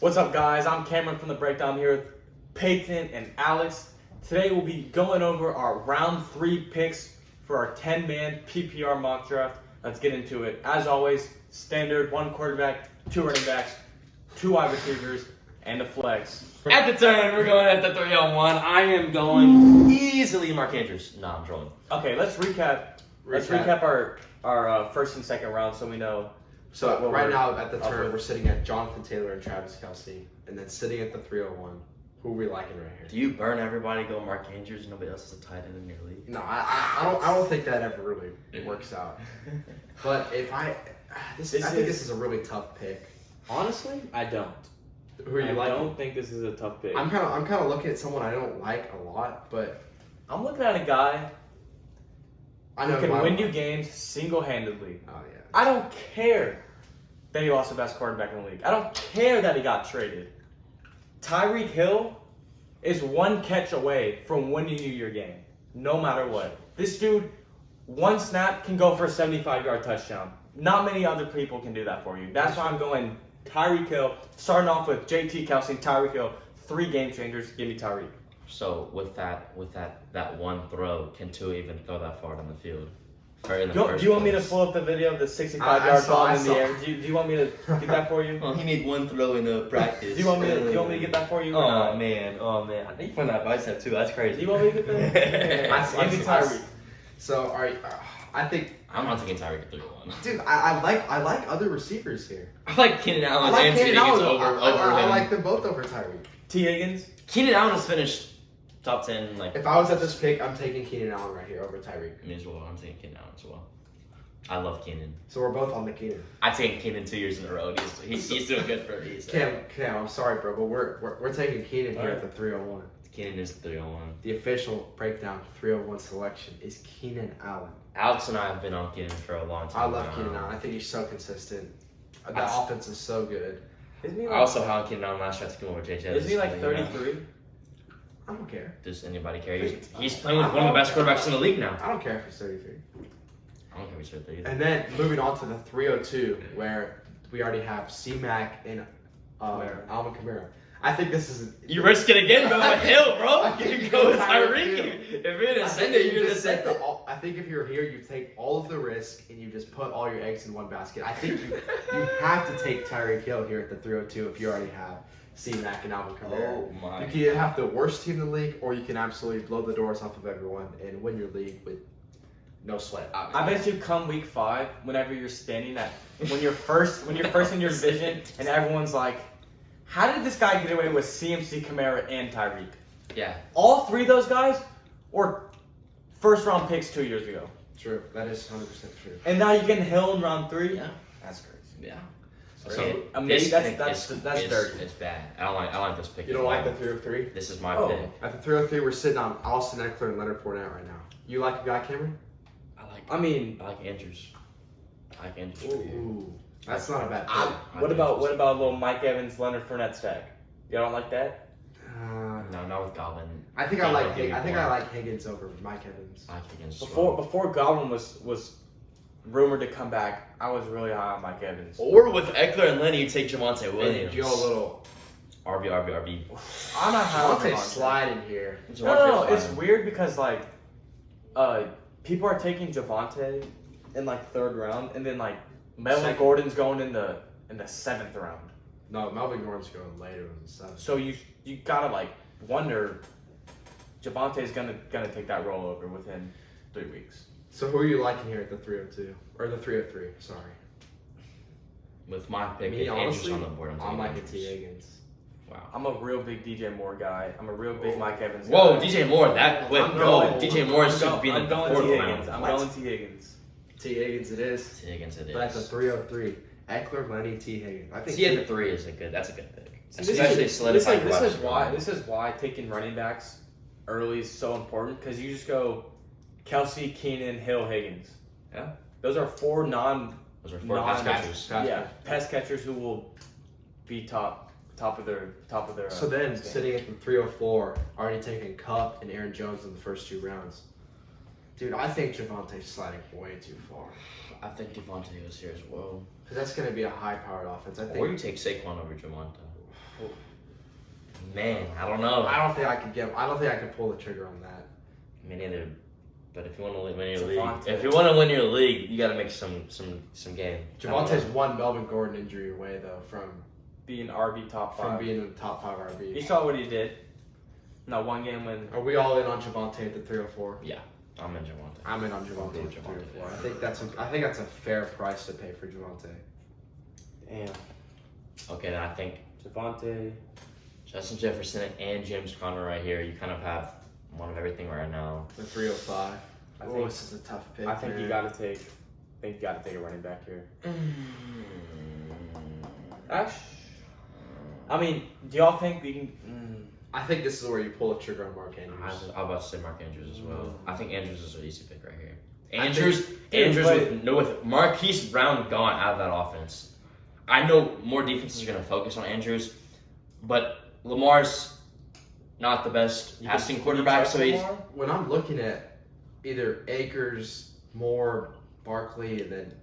What's up, guys? I'm Cameron from The Breakdown here with Peyton and Alex. Today we'll be going over our round 3 picks for our 10-man PPR mock draft. Let's get into it. As always, standard 1 quarterback, 2 running backs, 2 wide receivers, and a flex. At the turn, we're going at the 3-on-1. I am going easily Mark Andrews. No, I'm trolling. Okay, let's recap. Let's recap our first and second round so we know. So right now at the turn, we're sitting at Jonathan Taylor and Travis Kelce, and then sitting at the 301. Who are we liking right here? Do you burn everybody, go Mark Andrews, and nobody else is a tight end in your league? No, I don't think that ever really works out. But if I think this is a really tough pick. Honestly, I don't. Who are you I liking? don't think this is a tough pick. I'm kind of looking at someone I don't like a lot, but I'm looking at a guy I know who can who I win want. you games single-handedly. Oh yeah. I don't care that he lost the best quarterback in the league. I don't care that he got traded. Tyreek Hill is 1 catch away from winning you your game, no matter what. This dude, 1 snap can go for a 75-yard touchdown. Not many other people can do that for you. That's why I'm going Tyreek Hill, starting off with JT Kelce, Tyreek Hill, 3 game changers. Give me Tyreek. So with that one throw, can Tua even throw that far down the field? Do you want me to pull up the video of the 65-yard ball in the air? Do you want me to get that for you? Well, he made 1 throw in the practice. Do you want me to get that for you? or Oh not? man. I think you found that bicep too. That's crazy. Do you want me to get that? Give me Tyreek. So I think, I'm not taking Tyreek at 3-1. dude, I like other receivers here. I like Keenan I Allen like and T. Keenan Higgins Allen. over I him. like them both over Tyreek. T. Higgins. Keenan Allen has finished top 10. Like If I was at this pick, I'm taking Keenan Allen right here over Tyreek. me as well. I'm taking Keenan Allen as well. I love Keenan. So we're both on the Keenan. I take Keenan 2 years in a row. He's doing good for me. So. Cam, I'm sorry, bro, but we're taking Keenan here at the 301. Keenan is 3-1. The official breakdown 301 selection is Keenan Allen. Alex and I have been on Keenan for a long time. I love Keenan Allen. I think he's so consistent. The offense is so good. Isn't he I like, also had Keenan Allen last year to come over JJ. isn't he like 33? I don't care. Does anybody care? He's playing with one of the best quarterbacks in the league now. I don't care if he's 33. I don't care if he's 33 either. And then moving on to the 302, where we already have C-Mac and Alvin Kamara. I think this is... You risk it again, go with Hill, bro. I think You you go go with Tyreek Hill. Tyreek. If you're gonna send it, you're gonna send it. I think if you're here, you take all of the risk and you just put all your eggs in one basket. I think you have to take Tyreek Hill here at the 302 if you already have C-Mac and Alvin Kamara. Oh my. You can either have the worst team in the league, or you can absolutely blow the doors off of everyone and win your league with no sweat. I bet you come week 5, whenever you're standing at when you're first in your division, and everyone's like, "How did this guy get away with CMC, Kamara, and Tyreek?" Yeah. All 3 of those guys were first-round picks 2 years ago, True. That is 100% true. and now you get Hill in round 3. Yeah. That's crazy. Yeah. So, I mean, this that's pick dirty. It's bad. I don't like this pick. You don't like the 303? This is my Oh. pick. At the 303, we're sitting on Austin Eckler and Leonard Fournette right now. You like a guy, Cameron? I mean, I like Andrews. I like Andrews. Ooh. That's not a bad pick. what about a little Mike Evans, Leonard Fournette stack? You don't like that? No, not with Goblin. I think I like Higgins over Mike Evans. I like Higgins. Before Godwin was rumored to come back, I was really high on Mike Evans. Or with Eckler and Lenny, you take Javonte And Williams. you go a little RB. I'm not high on Javonte Javonte. slide in here. No, it's weird because like, people are taking Javonte in like 3rd round, and then like Melvin Second. Gordon's going in the 7th round. No, Melvin Gordon's going later than 7. So you gotta like wonder, Javonte's gonna take that role over within 3 weeks. So who are you liking here at the 302? Or the 303, sorry. With my pick, Me, if Andrews honestly, on the board, I'm I'm taking liking Andrews. T. Higgins. Wow. I'm a real big DJ Moore guy. I'm a real big Mike Evans guy. Whoa, DJ Moore, that quick. I'm No, going- DJ Moore I'm should be in I'm the going 4th T. round. Higgins. I'm What? going T. Higgins. T. Higgins it is. T. Higgins it But at the is. 303, Eckler, Lenny, T. Higgins. I think T at the 3 is that's a good pick. This Especially solidifying this wide is why receiver. taking running backs early is so important, because you just go Kelsey, Keenan, Hill, Higgins. Yeah. Those are 4 Those are 4 pass catchers. pass catchers who will be top of their So then, game. sitting at the 304, already taking Cup and Aaron Jones in the first 2 rounds. Dude, I think Javonte's sliding way too far. I think Devontae was here as well. Because that's going to be a high-powered offense. I Or think you take Saquon over Javonte. Man, I don't know. I don't think I could pull the trigger on that. Me neither. But if you want to win your Javonte. league, if you want to win your league, you got to make some game. Javonte's one Melvin Gordon injury away though from Being RB top 5. being in the top 5 You RB. saw what he did. No, one game when Are we all in on Javonte at the 304? I'm in Javonte. I'm in on Javonte I'll at the go Javonte, 304. I think that's a fair price to pay for Javonte. damn Okay, then I think Javonte. Justin Jefferson and James Conner right here. You kind of have one of everything right now. The 305. I Oh, think this is a tough pick. I think man. you gotta take. A running back here. Actually, I mean, do y'all think we can? I think this is where you pull the trigger on Mark I Andrews. was about to say Mark Andrews as well. I think Andrews is an easy pick right here. I Andrews with Marquise Brown gone out of that offense. I know more defenses are going to focus on Andrews, but Lamar's not the best passing quarterback, so he's When I'm looking at either Akers, Moore, Barkley, and then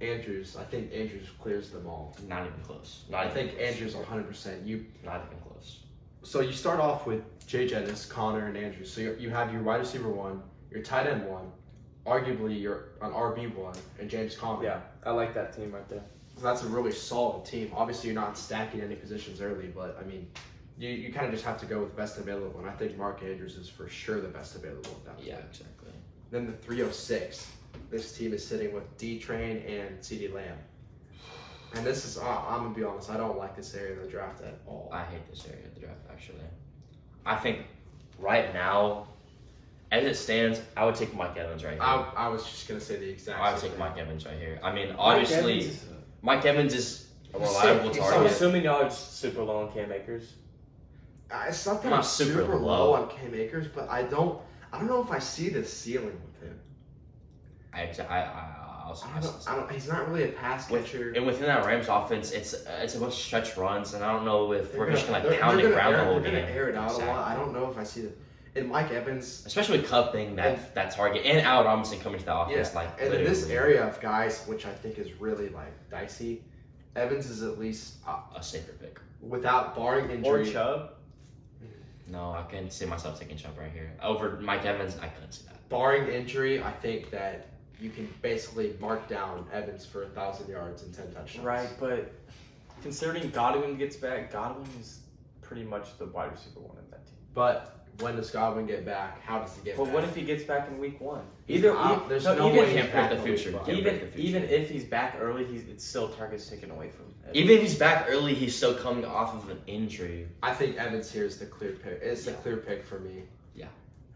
Andrews, I think Andrews clears them all. not even close. I think Andrews 100%. Not even close. So you start off with Jay Jettis, Connor, and Andrews. So you have your wide receiver 1, your tight end 1, arguably your an RB 1, and James Conner. Yeah, I like that team right there. So that's a really solid team. Obviously, you're not stacking any positions early, but I mean, you kind of just have to go with best available. And I think Mark Andrews is for sure the best available at that point. Yeah, exactly. Then the 306. This team is sitting with D Train and CeeDee Lamb. And this is, I'm going to be honest, I don't like this area of the draft at all. I hate this area of the draft, actually. I think right now, as it stands, I would take Mike Evans right here. I was just going to say the exact I would same take thing. Mike Evans right here. I mean, obviously, Mike Evans is a He's reliable sick. I'm target. assuming y'all are just super low on Cam Akers. It's not that Not I'm super super low. low on Cam Akers, but I don't know if I see the ceiling with him. He's not really a pass catcher. And within that Rams offense, it's a bunch of stretch runs, and I don't know if we're just gonna they're pound the ground the whole They're game. gonna air it out Exactly. a lot. I don't know if I see the. And Mike Evans. Especially with Cup being that target, and Allen Robinson coming to the offense, Yeah, like and in this literally area of guys, which I think is really like dicey, Evans is at least a safer pick. without barring Or injury. Chubb. No, I couldn't see myself taking Chubb right here over Mike Evans. I couldn't see that. Barring injury, I think that you can basically mark down Evans for 1,000 yards and 10 touchdowns. Right, but considering Godwin gets back, Godwin is pretty much the wide receiver 1 in that team. But when does Godwin get back? How does he get But back? what if he gets back in week 1? There's no even- way he's can't back predict the in future. week one. Can't even predict the future. even if he's back early, it's still targets taken away from him. Even if he's back early, he's still coming off of an injury. I think Evans here is the clear pick. It's the clear pick for me. Yeah.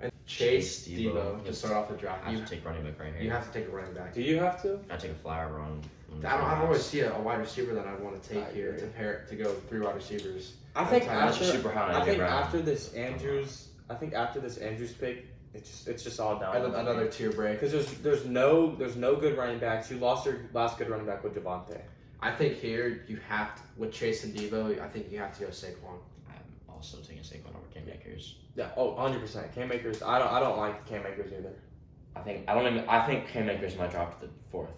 And Chase Chase, Debo Debo. to start off the draft. I have You, to take running back right here. you have to take a running back. Do you have to? I take a flyer run. I don't always see a wide receiver that I'd want to take I here agree. to go 3 wide receivers. I think That's after super high on I AJ think Brown. after this Andrews pick, it's just all down. Another tier break. Because there's no good running backs. You lost your last good running back with Javonte. I think here you have to, with Chase and Debo, I think you have to go Saquon. I'm also taking Saquon over Cam Akers. Yeah. Oh, 100%. Cam Akers. I don't like Cam Akers either. I think Cam Akers might drop to the 4th.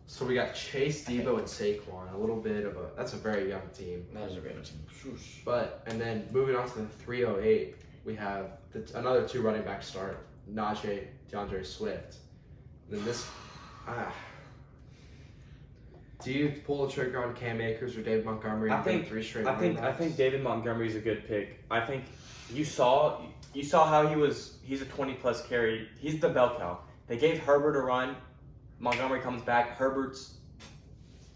So we got Chase, Debo, and Saquon. A little bit of that's a very young team. That is a great team. And then moving on to the 308, we have another 2 running back start, Najee, DeAndre Swift. Then this, do you pull the trigger on Cam Akers or David Montgomery? I think 3 straight. I think David Montgomery is a good pick. I think you saw how he's a 20+ carry. He's the bell cow. They gave Herbert a run. Montgomery comes back. Herbert's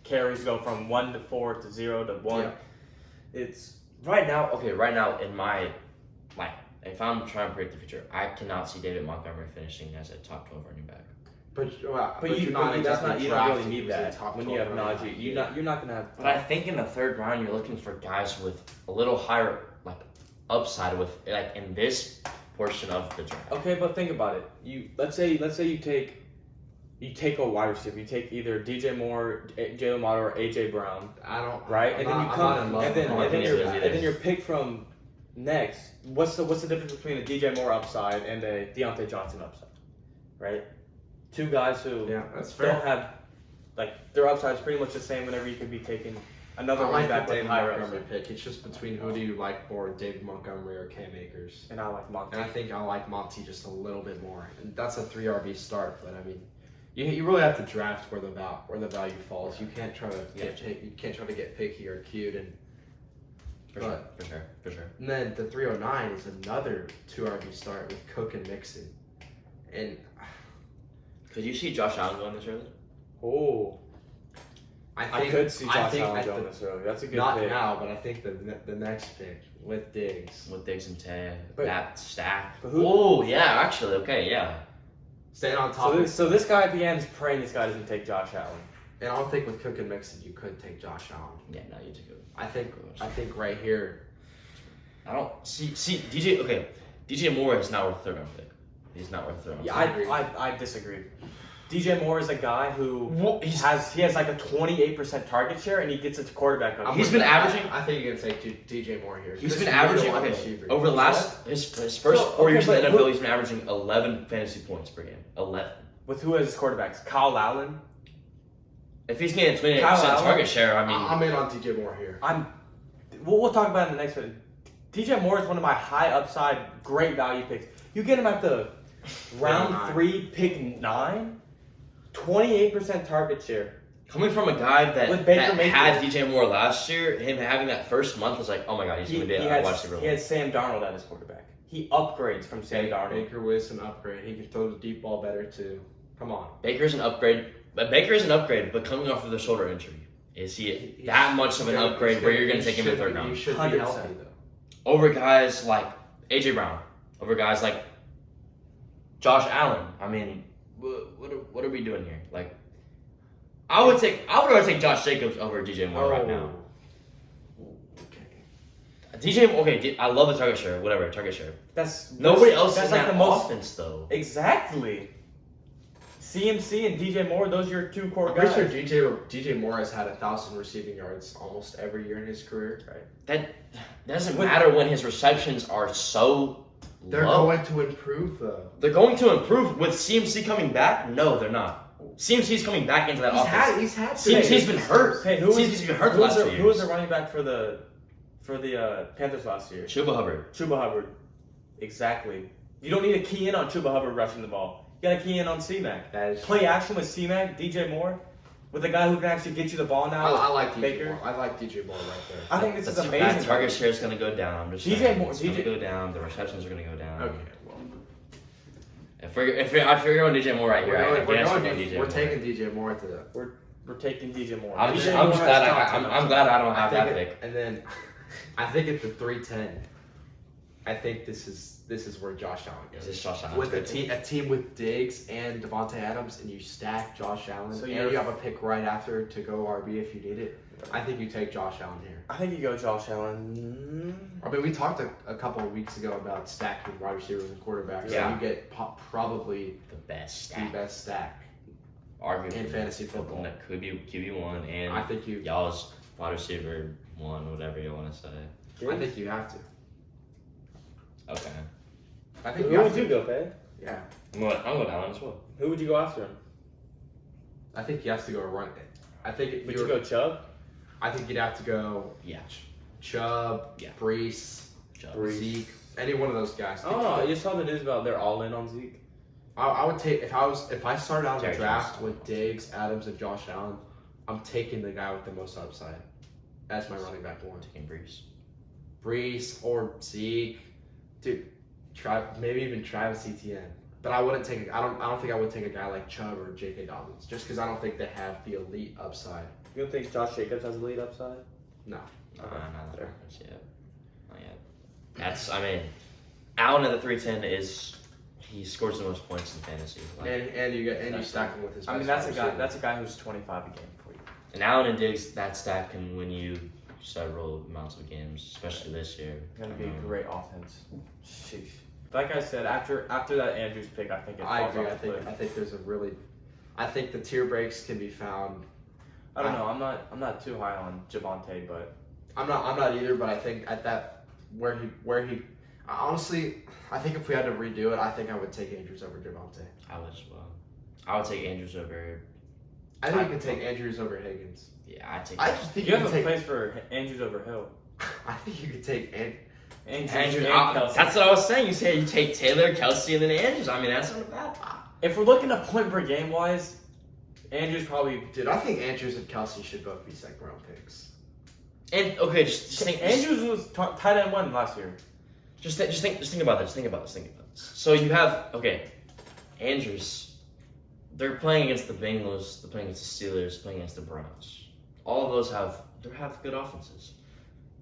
carries go from 1 to 4 to 0 to 1. Yeah. It's Right now, in my if I'm trying to predict the future, I cannot see David Montgomery finishing as a top 12 running back. But but you're not that's exactly not you don't drafting really him need as a that top when you have 12 running back. Najee. You're not gonna have. But I think in the 3rd round, you're looking for guys with a little higher upside with in this portion of the draft. Okay, but think about it. Let's say you take a wide receiver. You take either DJ Moore, Jalen Waddle, or AJ Brown, right? And then you come, and then your pick from next. What's the difference between a DJ Moore upside and a Deontay Johnson upside, right? 2 guys who that's fair. don't have their upside is pretty much the same. Whenever you could be taking Another I running like back the with David higher Montgomery upside. pick. It's just between who do you like more, David Montgomery or Cam Akers. And I like Monty. And I think I like Monty just a little bit more. And that's a 3 RB start, but I mean, you really have to draft where the value falls. You can't try to get picky or cute. And For sure. And then the 309 is another 2 RB start with Cook and Mixon. And Could you see Josh Allen going this early? Oh, I I think could see Josh think Allen at going the- this early. That's a good not pick. now, but I think the next pick with Diggs. With Diggs and Tay, But- that stack. but who- Oh yeah, actually, okay, yeah. Staying on top. So this guy at the end is praying this guy doesn't take Josh Allen. And I don't think with Cook and Mixon you could take Josh Allen. Yeah, no, you took it. I think right here. I don't see DJ. Okay, DJ Moore is not worth a third round pick. He's not worth a third round. Yeah, I agree. I disagree. DJ Moore is a guy who pick. he has like a 28% target share and he gets it to quarterback. I'm He's with been that. averaging- I think you're gonna take DJ Moore here. He's Just been you need a averaging wide okay, receiver. over the last his first So, 4 years okay, in the but NFL. He's been averaging 11 fantasy points per game. 11. With who as his quarterbacks? Kyle Allen. If he's getting 28% Kyle Allen? target share, I mean, I'm in on DJ Moore here. We'll talk about it in the next one. DJ Moore is one of my high upside, great value picks. You get him at the round 9. 3, pick 9, 28% target share. coming from a guy that, With Baker that Mayfield. had DJ Moore last year, him having that first month was like, oh my god, he's He, gonna be he, a had, wide receiver. he had Sam Darnold at his quarterback. He upgrades from Sam Darnold. Baker was an upgrade. He can throw the deep ball better too. Come on. Baker's an upgrade, but coming off of the shoulder injury, is he that much of an upgrade where you're gonna take him in the third You round should be 100%. healthy though. over guys like AJ Brown, over guys like Josh Allen? I mean, what are we doing here? Like, I would rather take Josh Jacobs over DJ Moore right now. I love the target share, whatever target share. Nobody else That's is like that the most offense though. exactly. CMC and DJ Moore, those are your two core I'm guys. pretty sure DJ Moore has had 1,000 receiving yards almost every year in his career. That doesn't matter when his receptions are so They're low. going to improve though. They're going to improve with CMC coming back. No, they're not. CMC's coming back into that offense. He's had. CMC's been hurt. Hey, CMC's been hurt the last 2 years. who was the running back for the Panthers last year? Chuba Hubbard. Chuba Hubbard. Exactly. You don't need to key in on Chuba Hubbard rushing the ball. You gotta key in on C-Mac. That is Play action with C-Mac, DJ Moore, with a guy who can actually get you the ball now. I like DJ Baker. Moore. I like DJ Moore right there. I think this is That amazing. target share is going to go down. I'm just DJ saying. Moore- It's going to DJ go down. The receptions are going to go down. Okay. Well, If you're going DJ Moore right here, we're taking DJ Moore to the. We're taking DJ Moore. I'm DJ just Moore has glad top 10 I'm glad I don't have I that think pick. and then I think at the 310, I think this is where Josh Allen Is goes. this Josh Allen? With a team with Diggs and Devontae Adams, and you stack Josh Allen, So and you're- you have a pick right after to go RB if you need it. I think you take Josh Allen here. I think you go Josh Allen. I mean, we talked a couple of weeks ago about stacking wide receivers and quarterbacks. Yeah. So you get probably The best the stack. best stack. Arguably. in fantasy football. That could be QB1 and I think you. y'all's wide receiver 1, whatever you want to say. I think you have to. Okay. I think Who you have would to. you go, Faye? Yeah. I'm going Allen as well. Who would you go after him? I think you have to go run it. I think if Would you you go Chubb? I think you'd have to go Yeah. Chubb, Yeah. Brees, Brees. Zeke, any one of those guys. Oh, you saw the news about they're all in on Zeke. I would take if I started out the Jared draft Jones. with Diggs, Adams, and Josh Allen. I'm taking the guy with the most upside as my running back one. Taking Brees. Brees or Zeke, dude. Maybe even Travis Etienne. But I wouldn't take. I don't think I would take a guy like Chubb or J.K. Dobbins just because I don't think they have the elite upside. You don't think Josh Jacobs has a lead upside? No. Not that reference yet. Not yet. I mean, Allen at the 310 he scores the most points in fantasy. And you stack him with his. I mean, best that's a wide guy. receiver. That's a guy who's 25 a game for you. And Allen and Diggs, that stack can win you several amounts of games, especially this year. It's gonna be a great offense. Sheesh. Like I said, after that Andrews pick, I think it I falls agree. off I the cliff. think there's a really. I think the tier breaks can be found. I don't know. I'm not too high on Javonte, but I'm not either, but I think at that where he honestly, I think if we had to redo it, I think I would take Andrews over Javonte. I would as well. I would take Andrews over I think you can take Andrews over Higgins. Yeah, I take. I just think You you have can a take. place for Andrews over Hill. I think you could take Andrews Andrews. and Kelsey. That's what I was saying. You say you take Taylor, Kelsey, and then Andrews. I mean, that's not bad. If we're looking at point per game wise, Andrews probably. Dude, I think Andrews and Kelsey should both be second round picks. And okay, just think. Andrews was tight end 1 last year. Just think about this. Think about this. So you have Andrews. They're playing against the Bengals. They're playing against the Steelers. Playing against the Browns. All of those have good offenses.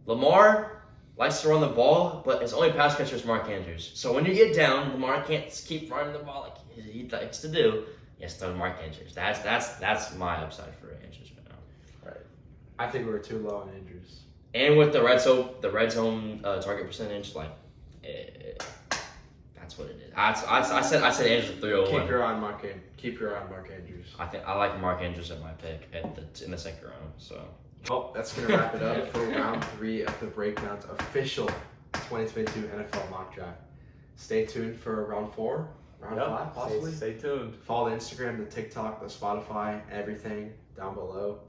Lamar likes to run the ball, but his only pass catcher is Mark Andrews. So when you get down, Lamar can't keep running the ball like he likes to do. He has to throw to Mark Andrews. That's my upside for Andrews right now. I think we were too low on Andrews. And with the red zone target percentage, like that's what it is. I said Andrews at 301. Keep your eye on Mark Andrews. I like Mark Andrews at my pick in the second round. So Well, that's gonna wrap it up for round 3 of the Breakdowns official 2022 NFL mock draft. Stay tuned for round 4, round 5, possibly. Stay tuned. Follow the Instagram, the TikTok, the Spotify, everything down below.